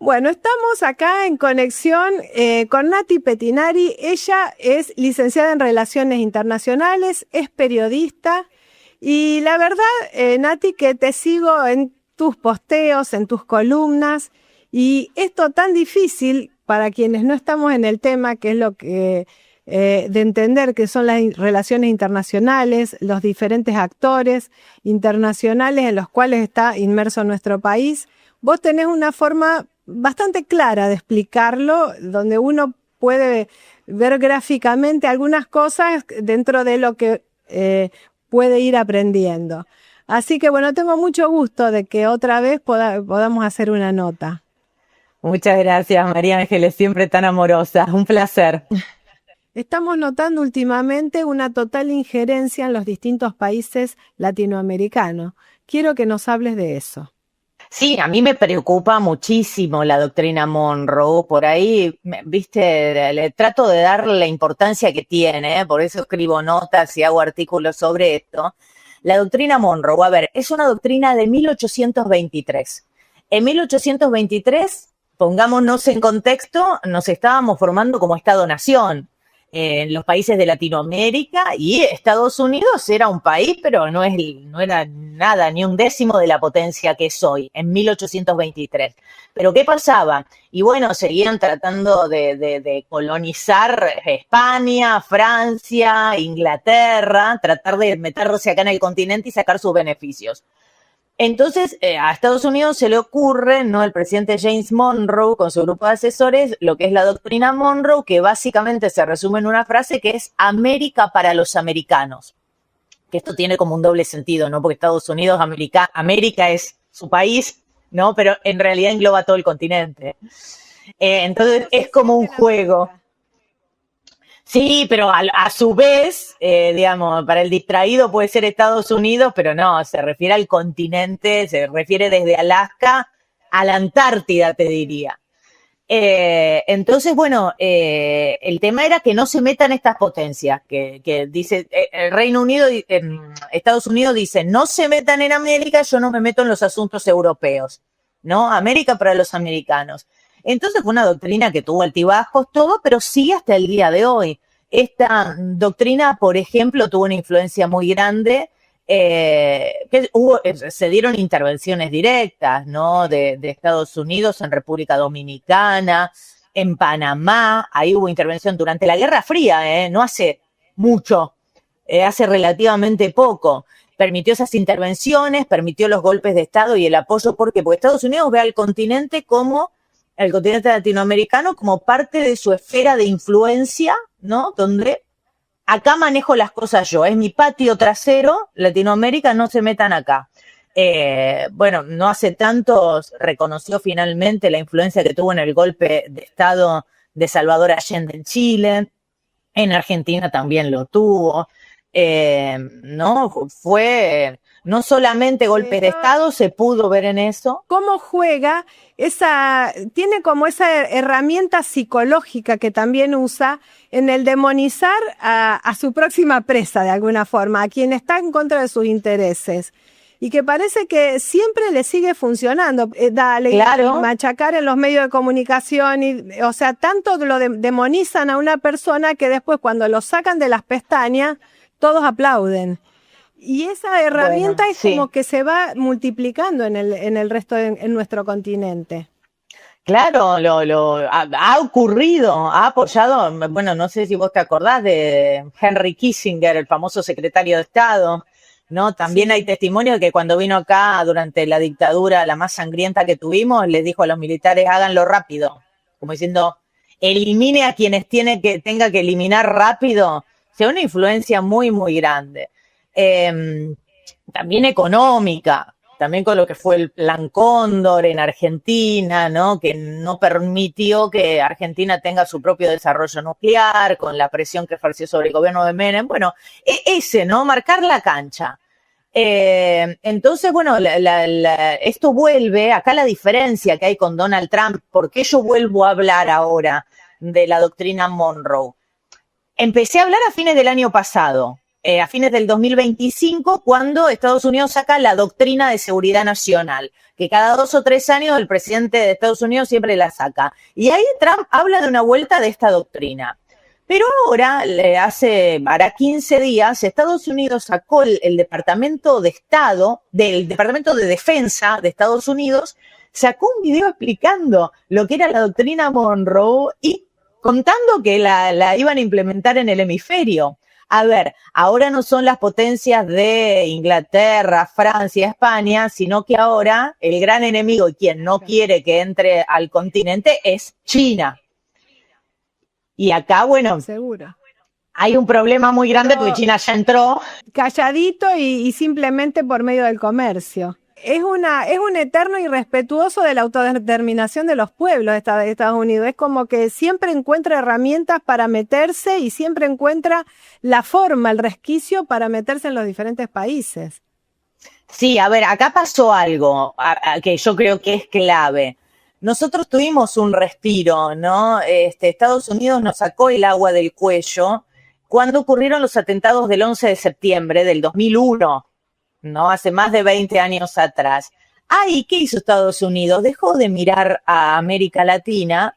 Bueno, estamos acá en conexión con Nati Pettinari. Ella es licenciada en Relaciones Internacionales, es periodista y la verdad, Nati, que te sigo en tus posteos, en tus columnas y esto tan difícil para quienes no estamos en el tema, que es lo que de entender que son las relaciones internacionales, los diferentes actores internacionales en los cuales está inmerso nuestro país. Vos tenés una forma bastante clara de explicarlo, donde uno puede ver gráficamente algunas cosas dentro de lo que puede ir aprendiendo. Así que bueno, tengo mucho gusto de que otra vez podamos hacer una nota. Muchas gracias, María Ángeles, siempre tan amorosa. Un placer. Estamos notando últimamente una total injerencia en los distintos países latinoamericanos. Quiero que nos hables de eso. Sí, a mí me preocupa muchísimo la doctrina Monroe. Por ahí, viste, le trato de dar la importancia que tiene, por eso escribo notas y hago artículos sobre esto. La doctrina Monroe, a ver, es una doctrina de 1823. En 1823, pongámonos en contexto, nos estábamos formando como Estado-nación en los países de Latinoamérica y Estados Unidos era un país, pero no era nada, ni un décimo de la potencia que es hoy, en 1823. Pero ¿qué pasaba? Y bueno, seguían tratando de colonizar España, Francia, Inglaterra, tratar de meterse acá en el continente y sacar sus beneficios. Entonces, a Estados Unidos se le ocurre, ¿no? El presidente James Monroe con su grupo de asesores, lo que es la doctrina Monroe, que básicamente se resume en una frase que es América para los americanos. Que esto tiene como un doble sentido, ¿no? Porque Estados Unidos, América es su país, ¿no? Pero en realidad engloba todo el continente. Entonces, es como un juego. Sí, pero a su vez, digamos, para el distraído puede ser Estados Unidos, pero no, se refiere al continente, se refiere desde Alaska a la Antártida, te diría. Entonces, bueno, el tema era que no se metan estas potencias, que dice, el Reino Unido, Estados Unidos dice, no se metan en América, yo no me meto en los asuntos europeos, ¿no? América para los americanos. Entonces fue una doctrina que tuvo altibajos, todo, pero sigue hasta el día de hoy. Esta doctrina, por ejemplo, tuvo una influencia muy grande, se dieron intervenciones directas, ¿no? De Estados Unidos en República Dominicana, en Panamá, ahí hubo intervención durante la Guerra Fría, no hace mucho, hace relativamente poco. Permitió esas intervenciones, permitió los golpes de Estado y el apoyo, ¿por qué? Porque Estados Unidos ve al continente latinoamericano como parte de su esfera de influencia, ¿no? Donde acá manejo las cosas yo, es mi patio trasero, Latinoamérica, no se metan acá. Bueno, no hace tanto reconoció finalmente la influencia que tuvo en el golpe de Estado de Salvador Allende en Chile, en Argentina también lo tuvo, ¿no? Fue no solamente golpes de Estado, se pudo ver en eso. ¿Cómo juega tiene como esa herramienta psicológica que también usa en el demonizar a su próxima presa de alguna forma, a quien está en contra de sus intereses? Y que parece que siempre le sigue funcionando. Dale, claro. Y machacar en los medios de comunicación, o sea, tanto lo demonizan a una persona que después cuando lo sacan de las pestañas, todos aplauden. Y esa herramienta es como que se va multiplicando en el resto en nuestro continente. Claro, ha ocurrido, ha apoyado, bueno, no sé si vos te acordás de Henry Kissinger, el famoso secretario de Estado, ¿no? También hay testimonio de que cuando vino acá durante la dictadura, la más sangrienta que tuvimos, les dijo a los militares, háganlo rápido, como diciendo, elimine a quienes tenga que eliminar rápido. O sea, una influencia muy, muy grande. También económica, también con lo que fue el Plan Cóndor en Argentina, ¿no? Que no permitió que Argentina tenga su propio desarrollo nuclear, con la presión que ejerció sobre el gobierno de Menem. Bueno, ¿no? Marcar la cancha. Entonces, bueno, esto vuelve, acá la diferencia que hay con Donald Trump, ¿por qué yo vuelvo a hablar ahora de la doctrina Monroe? Empecé a hablar a fines del año pasado. a fines del 2025, cuando Estados Unidos saca la doctrina de seguridad nacional, que cada 2 o 3 años el presidente de Estados Unidos siempre la saca. Y ahí Trump habla de una vuelta de esta doctrina. Pero ahora, hará 15 días, Estados Unidos sacó el Departamento de Estado, del Departamento de Defensa de Estados Unidos, sacó un video explicando lo que era la doctrina Monroe y contando que la iban a implementar en el hemisferio. A ver, ahora no son las potencias de Inglaterra, Francia, España, sino que ahora el gran enemigo y quien no quiere que entre al continente es China. Y acá, bueno, seguro. Hay un problema muy grande porque China ya entró. Calladito y simplemente por medio del comercio. Es un eterno irrespetuoso de la autodeterminación de los pueblos de Estados Unidos. Es como que siempre encuentra herramientas para meterse y siempre encuentra la forma, el resquicio para meterse en los diferentes países. Sí, a ver, acá pasó algo que yo creo que es clave. Nosotros tuvimos un respiro, ¿no? Estados Unidos nos sacó el agua del cuello cuando ocurrieron los atentados del 11 de septiembre del 2001, ¿no? Hace más de 20 años atrás. Ahí, ¿qué hizo Estados Unidos? Dejó de mirar a América Latina,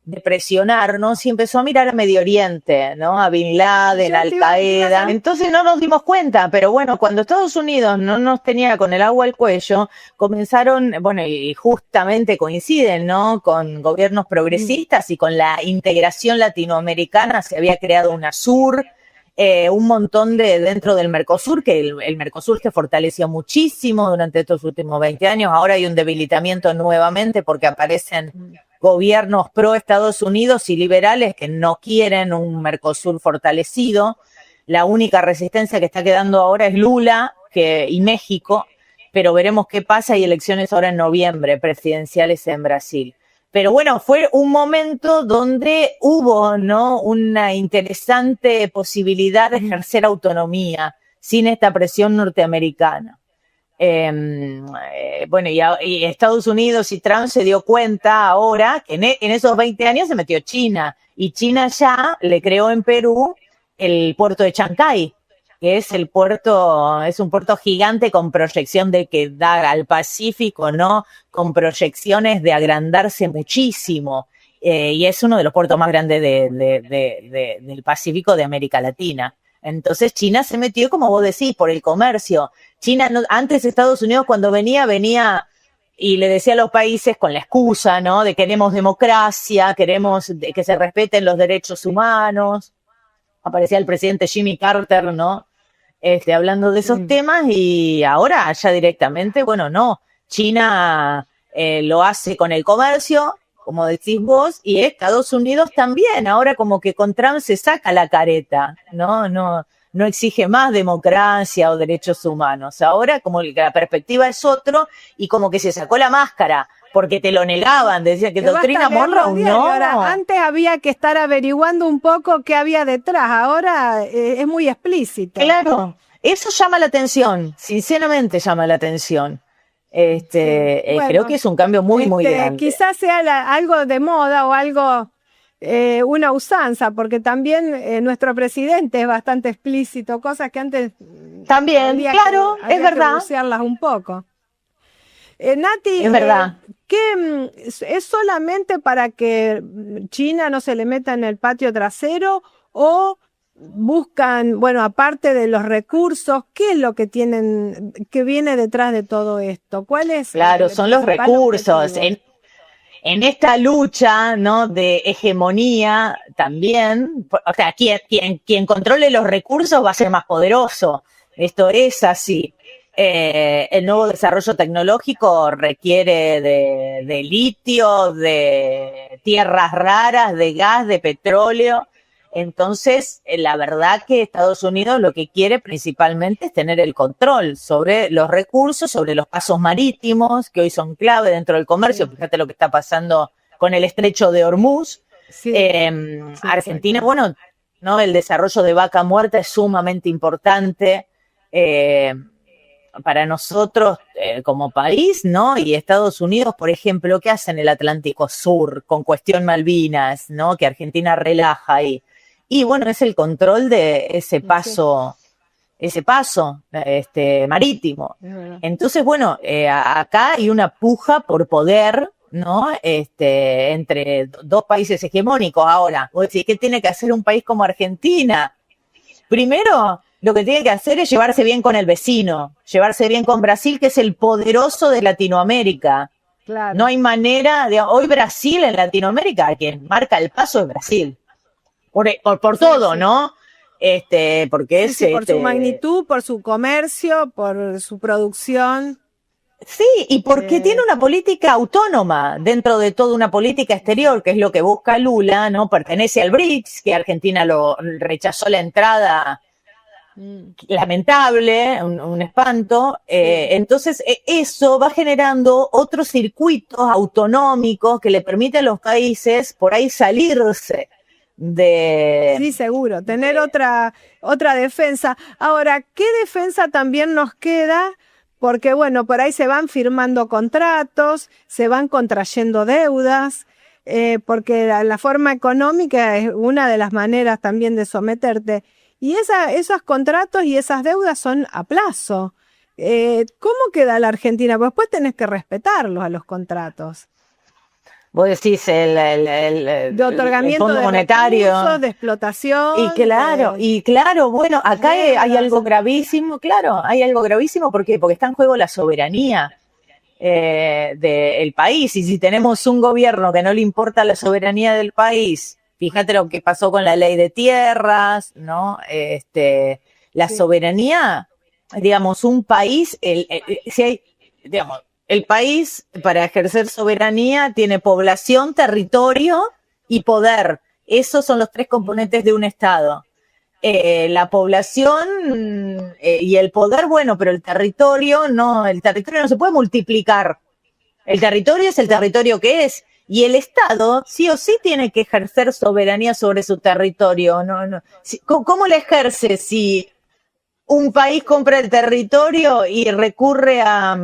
de presionarnos y empezó a mirar a Medio Oriente, ¿no? A Bin Laden, Al Qaeda. Entonces no nos dimos cuenta, pero bueno, cuando Estados Unidos no nos tenía con el agua al cuello, comenzaron, bueno, y justamente coinciden, ¿no? Con gobiernos progresistas y con la integración latinoamericana se había creado UNASUR, un montón dentro del Mercosur, que el Mercosur se fortaleció muchísimo durante estos últimos 20 años. Ahora hay un debilitamiento nuevamente porque aparecen gobiernos pro Estados Unidos y liberales que no quieren un Mercosur fortalecido. La única resistencia que está quedando ahora es Lula y México, pero veremos qué pasa. Hay elecciones ahora en noviembre, presidenciales en Brasil. Pero bueno, fue un momento donde hubo, ¿no?, una interesante posibilidad de ejercer autonomía sin esta presión norteamericana. Bueno, y Estados Unidos y Trump se dio cuenta ahora que en esos 20 años se metió China, y China ya le creó en Perú el puerto de Chancay, que es un puerto gigante con proyección de que da al Pacífico, ¿no? Con proyecciones de agrandarse muchísimo, y es uno de los puertos más grandes del Pacífico de América Latina. Entonces China se metió, como vos decís, por el comercio. China, antes Estados Unidos cuando venía y le decía a los países con la excusa, ¿no?, de queremos democracia, queremos que se respeten los derechos humanos. Aparecía el presidente Jimmy Carter, ¿no?, hablando de esos temas, y ahora ya directamente, bueno, no, China lo hace con el comercio, como decís vos, y Estados Unidos también. Ahora como que con Trump se saca la careta, no exige más democracia o derechos humanos. Ahora como que la perspectiva es otro, y como que se sacó la máscara, porque te lo negaban, decían que doctrina Monroe, no. Ahora, antes había que estar averiguando un poco qué había detrás, ahora es muy explícito. Claro, eso llama la atención, sinceramente llama la atención. Bueno, creo que es un cambio muy grande. Quizás sea algo de moda o algo, una usanza, porque también nuestro presidente es bastante explícito, cosas que antes también, claro, es verdad, que bucearlas un poco. Nati, es verdad. ¿qué es solamente para que China no se le meta en el patio trasero, o buscan, bueno, aparte de los recursos, qué es lo que tienen, que viene detrás de todo esto? ¿Cuál es? Claro, son los recursos. En esta lucha, ¿no?, de hegemonía también, o sea, quien controle los recursos va a ser más poderoso. Esto es así. El nuevo desarrollo tecnológico requiere de litio, de tierras raras, de gas, de petróleo. Entonces, la verdad que Estados Unidos lo que quiere principalmente es tener el control sobre los recursos, sobre los pasos marítimos, que hoy son clave dentro del comercio. Sí. Fíjate lo que está pasando con el estrecho de Hormuz. Sí. Argentina, bueno, ¿no?, el desarrollo de Vaca Muerta es sumamente importante para nosotros como país, ¿no? Y Estados Unidos, por ejemplo, ¿qué hace en el Atlántico Sur con cuestión Malvinas, ¿no?, que Argentina relaja ahí? Y bueno, es el control de ese paso ese paso marítimo. Entonces, bueno, acá hay una puja por poder, ¿no? Entre dos países hegemónicos. Ahora, vos decís, ¿qué tiene que hacer un país como Argentina? Primero, lo que tiene que hacer es llevarse bien con el vecino, llevarse bien con Brasil, que es el poderoso de Latinoamérica. Claro. No hay manera hoy Brasil en Latinoamérica, quien marca el paso es Brasil. Por todo, sí. ¿no? Porque Sí, por su magnitud, por su comercio, por su producción. Sí, y porque tiene una política autónoma dentro de toda una política exterior, que es lo que busca Lula, ¿no? Pertenece al BRICS, que Argentina lo rechazó la entrada, lamentable, un espanto. Entonces, eso va generando otros circuitos autonómicos que le permiten a los países por ahí salirse de... Sí, seguro, tener otra defensa. Ahora, ¿qué defensa también nos queda? Porque, bueno, por ahí se van firmando contratos, se van contrayendo deudas, porque la forma económica es una de las maneras también de someterte. Y esos contratos y esas deudas son a plazo. ¿Cómo queda la Argentina? Pues después tenés que respetarlos a los contratos. Vos decís De otorgamiento el Fondo de Monetario. recursos, de explotación. Y claro, bueno, acá hay algo gravísimo, claro, hay algo gravísimo, ¿por qué? Porque está en juego la soberanía del país, y si tenemos un gobierno que no le importa la soberanía del país, fíjate lo que pasó con la ley de tierras, ¿no? La soberanía, digamos, un país, si hay, digamos, el país, para ejercer soberanía, tiene población, territorio y poder. Esos son los tres componentes de un Estado. La población y el poder, bueno, pero el territorio no se puede multiplicar. El territorio es el territorio que es. Y el Estado sí o sí tiene que ejercer soberanía sobre su territorio. No. ¿Cómo la ejerce si un país compra el territorio y recurre a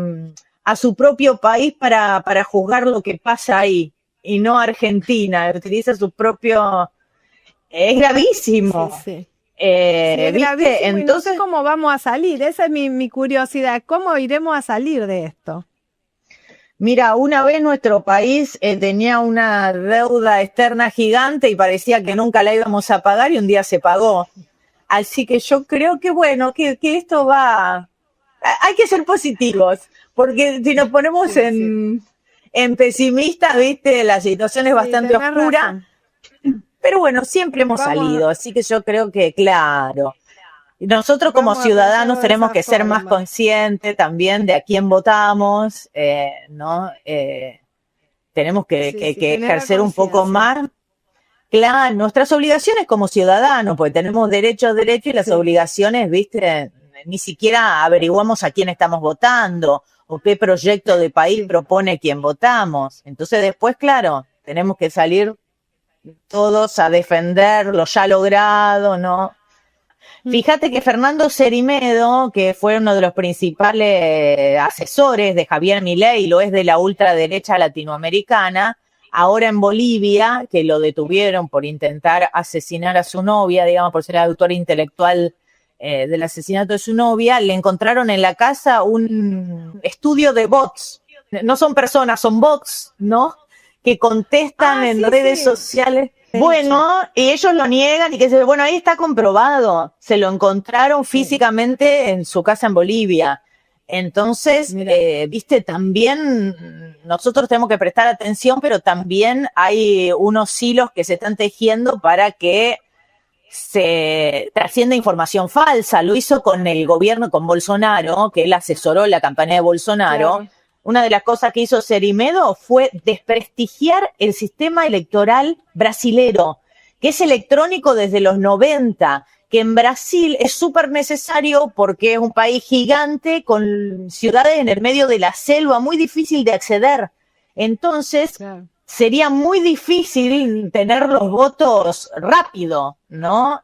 su propio país para juzgar lo que pasa ahí, y no Argentina, utiliza su propio... Es gravísimo. Sí. Es ¿viste? gravísimo. Entonces, y no sé cómo vamos a salir, esa es mi curiosidad, ¿cómo iremos a salir de esto? Mira, una vez nuestro país tenía una deuda externa gigante y parecía que nunca la íbamos a pagar, y un día se pagó. Así que yo creo que, bueno, que esto va... Hay que ser positivos, porque si nos ponemos en pesimistas, viste, la situación es bastante oscura. Razón. Pero bueno, siempre hemos salido, así que yo creo que, claro, nosotros como ciudadanos tenemos que ser más conscientes también de a quién votamos, ¿no? Tenemos que ejercer un poco más, claro, nuestras obligaciones como ciudadanos, porque tenemos derechos y las obligaciones, viste, ni siquiera averiguamos a quién estamos votando o qué proyecto de país propone quien votamos. Entonces después, claro, tenemos que salir todos a defender lo ya logrado, ¿no? Fíjate que Fernando Cerimedo, que fue uno de los principales asesores de Javier Milei, lo es de la ultraderecha latinoamericana, ahora en Bolivia, que lo detuvieron por intentar asesinar a su novia, digamos, por ser el autor intelectual del asesinato de su novia, le encontraron en la casa un estudio de bots. No son personas, son bots, ¿no? Que contestan en redes sociales. Bueno, y ellos lo niegan y que bueno, ahí está comprobado. Se lo encontraron físicamente en su casa en Bolivia. Entonces, viste, también nosotros tenemos que prestar atención, pero también hay unos hilos que se están tejiendo para que se trascienda información falsa. Lo hizo con el gobierno, con Bolsonaro, que él asesoró la campaña de Bolsonaro. Claro. Una de las cosas que hizo Cerimedo fue desprestigiar el sistema electoral brasilero, que es electrónico desde los 90, que en Brasil es súper necesario porque es un país gigante con ciudades en el medio de la selva, muy difícil de acceder. Entonces, sería muy difícil tener los votos rápido, ¿no?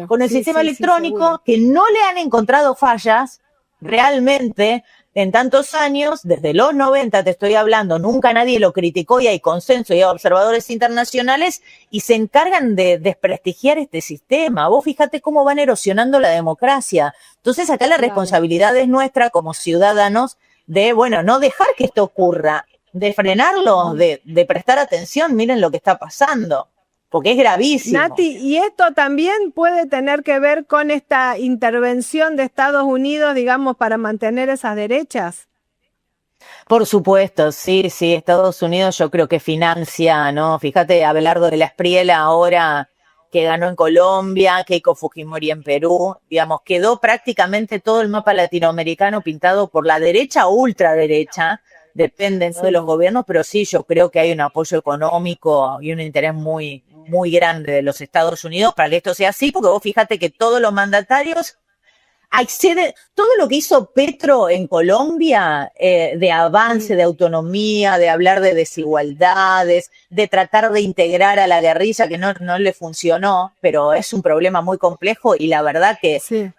Con el sistema electrónico, que no le han encontrado fallas realmente. en tantos años, desde los 90 te estoy hablando, nunca nadie lo criticó y hay consenso y hay observadores internacionales y se encargan de desprestigiar este sistema. Vos fíjate cómo van erosionando la democracia. Entonces acá la responsabilidad es nuestra como ciudadanos de, bueno, no dejar que esto ocurra, de frenarlos, de prestar atención, miren lo que está pasando, porque es gravísimo. Nati, ¿y esto también puede tener que ver con esta intervención de Estados Unidos, digamos, para mantener esas derechas? Por supuesto, sí, sí, Estados Unidos yo creo que financia, ¿no? Fíjate, Abelardo de la Espriella ahora que ganó en Colombia, Keiko Fujimori en Perú, digamos, quedó prácticamente todo el mapa latinoamericano pintado por la derecha o ultraderecha, dependen, ¿no?, de los gobiernos, pero sí, yo creo que hay un apoyo económico y un interés muy, muy grande de los Estados Unidos para que esto sea así, porque vos fíjate que todos los mandatarios accede, todo lo que hizo Petro en Colombia, de avance, de autonomía, de hablar de desigualdades, de tratar de integrar a la guerrilla, que no le funcionó, pero es un problema muy complejo y la verdad que Sí.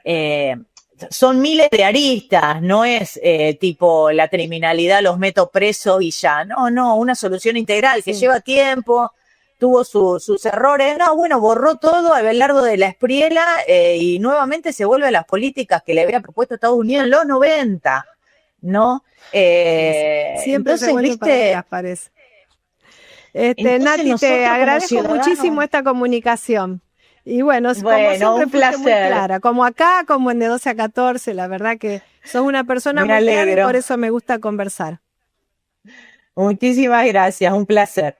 Son miles de aristas, no es tipo la criminalidad los meto preso y ya, no, una solución integral que lleva tiempo, tuvo sus errores, no, bueno, borró todo a Abelardo de la Espriella y nuevamente se vuelve a las políticas que le había propuesto Estados Unidos en los 90, ¿no? Siempre Entonces, se vuelve para viste, atrás, parece. entonces Nati, te nosotros como agradezco muchísimo ciudadanos, esta comunicación. Y bueno, como bueno, siempre un fuiste muy placer, clara, como acá, como en de 12 a 14, la verdad que sos una persona me muy clara y por alegro. eso me gusta conversar. Muchísimas gracias, un placer.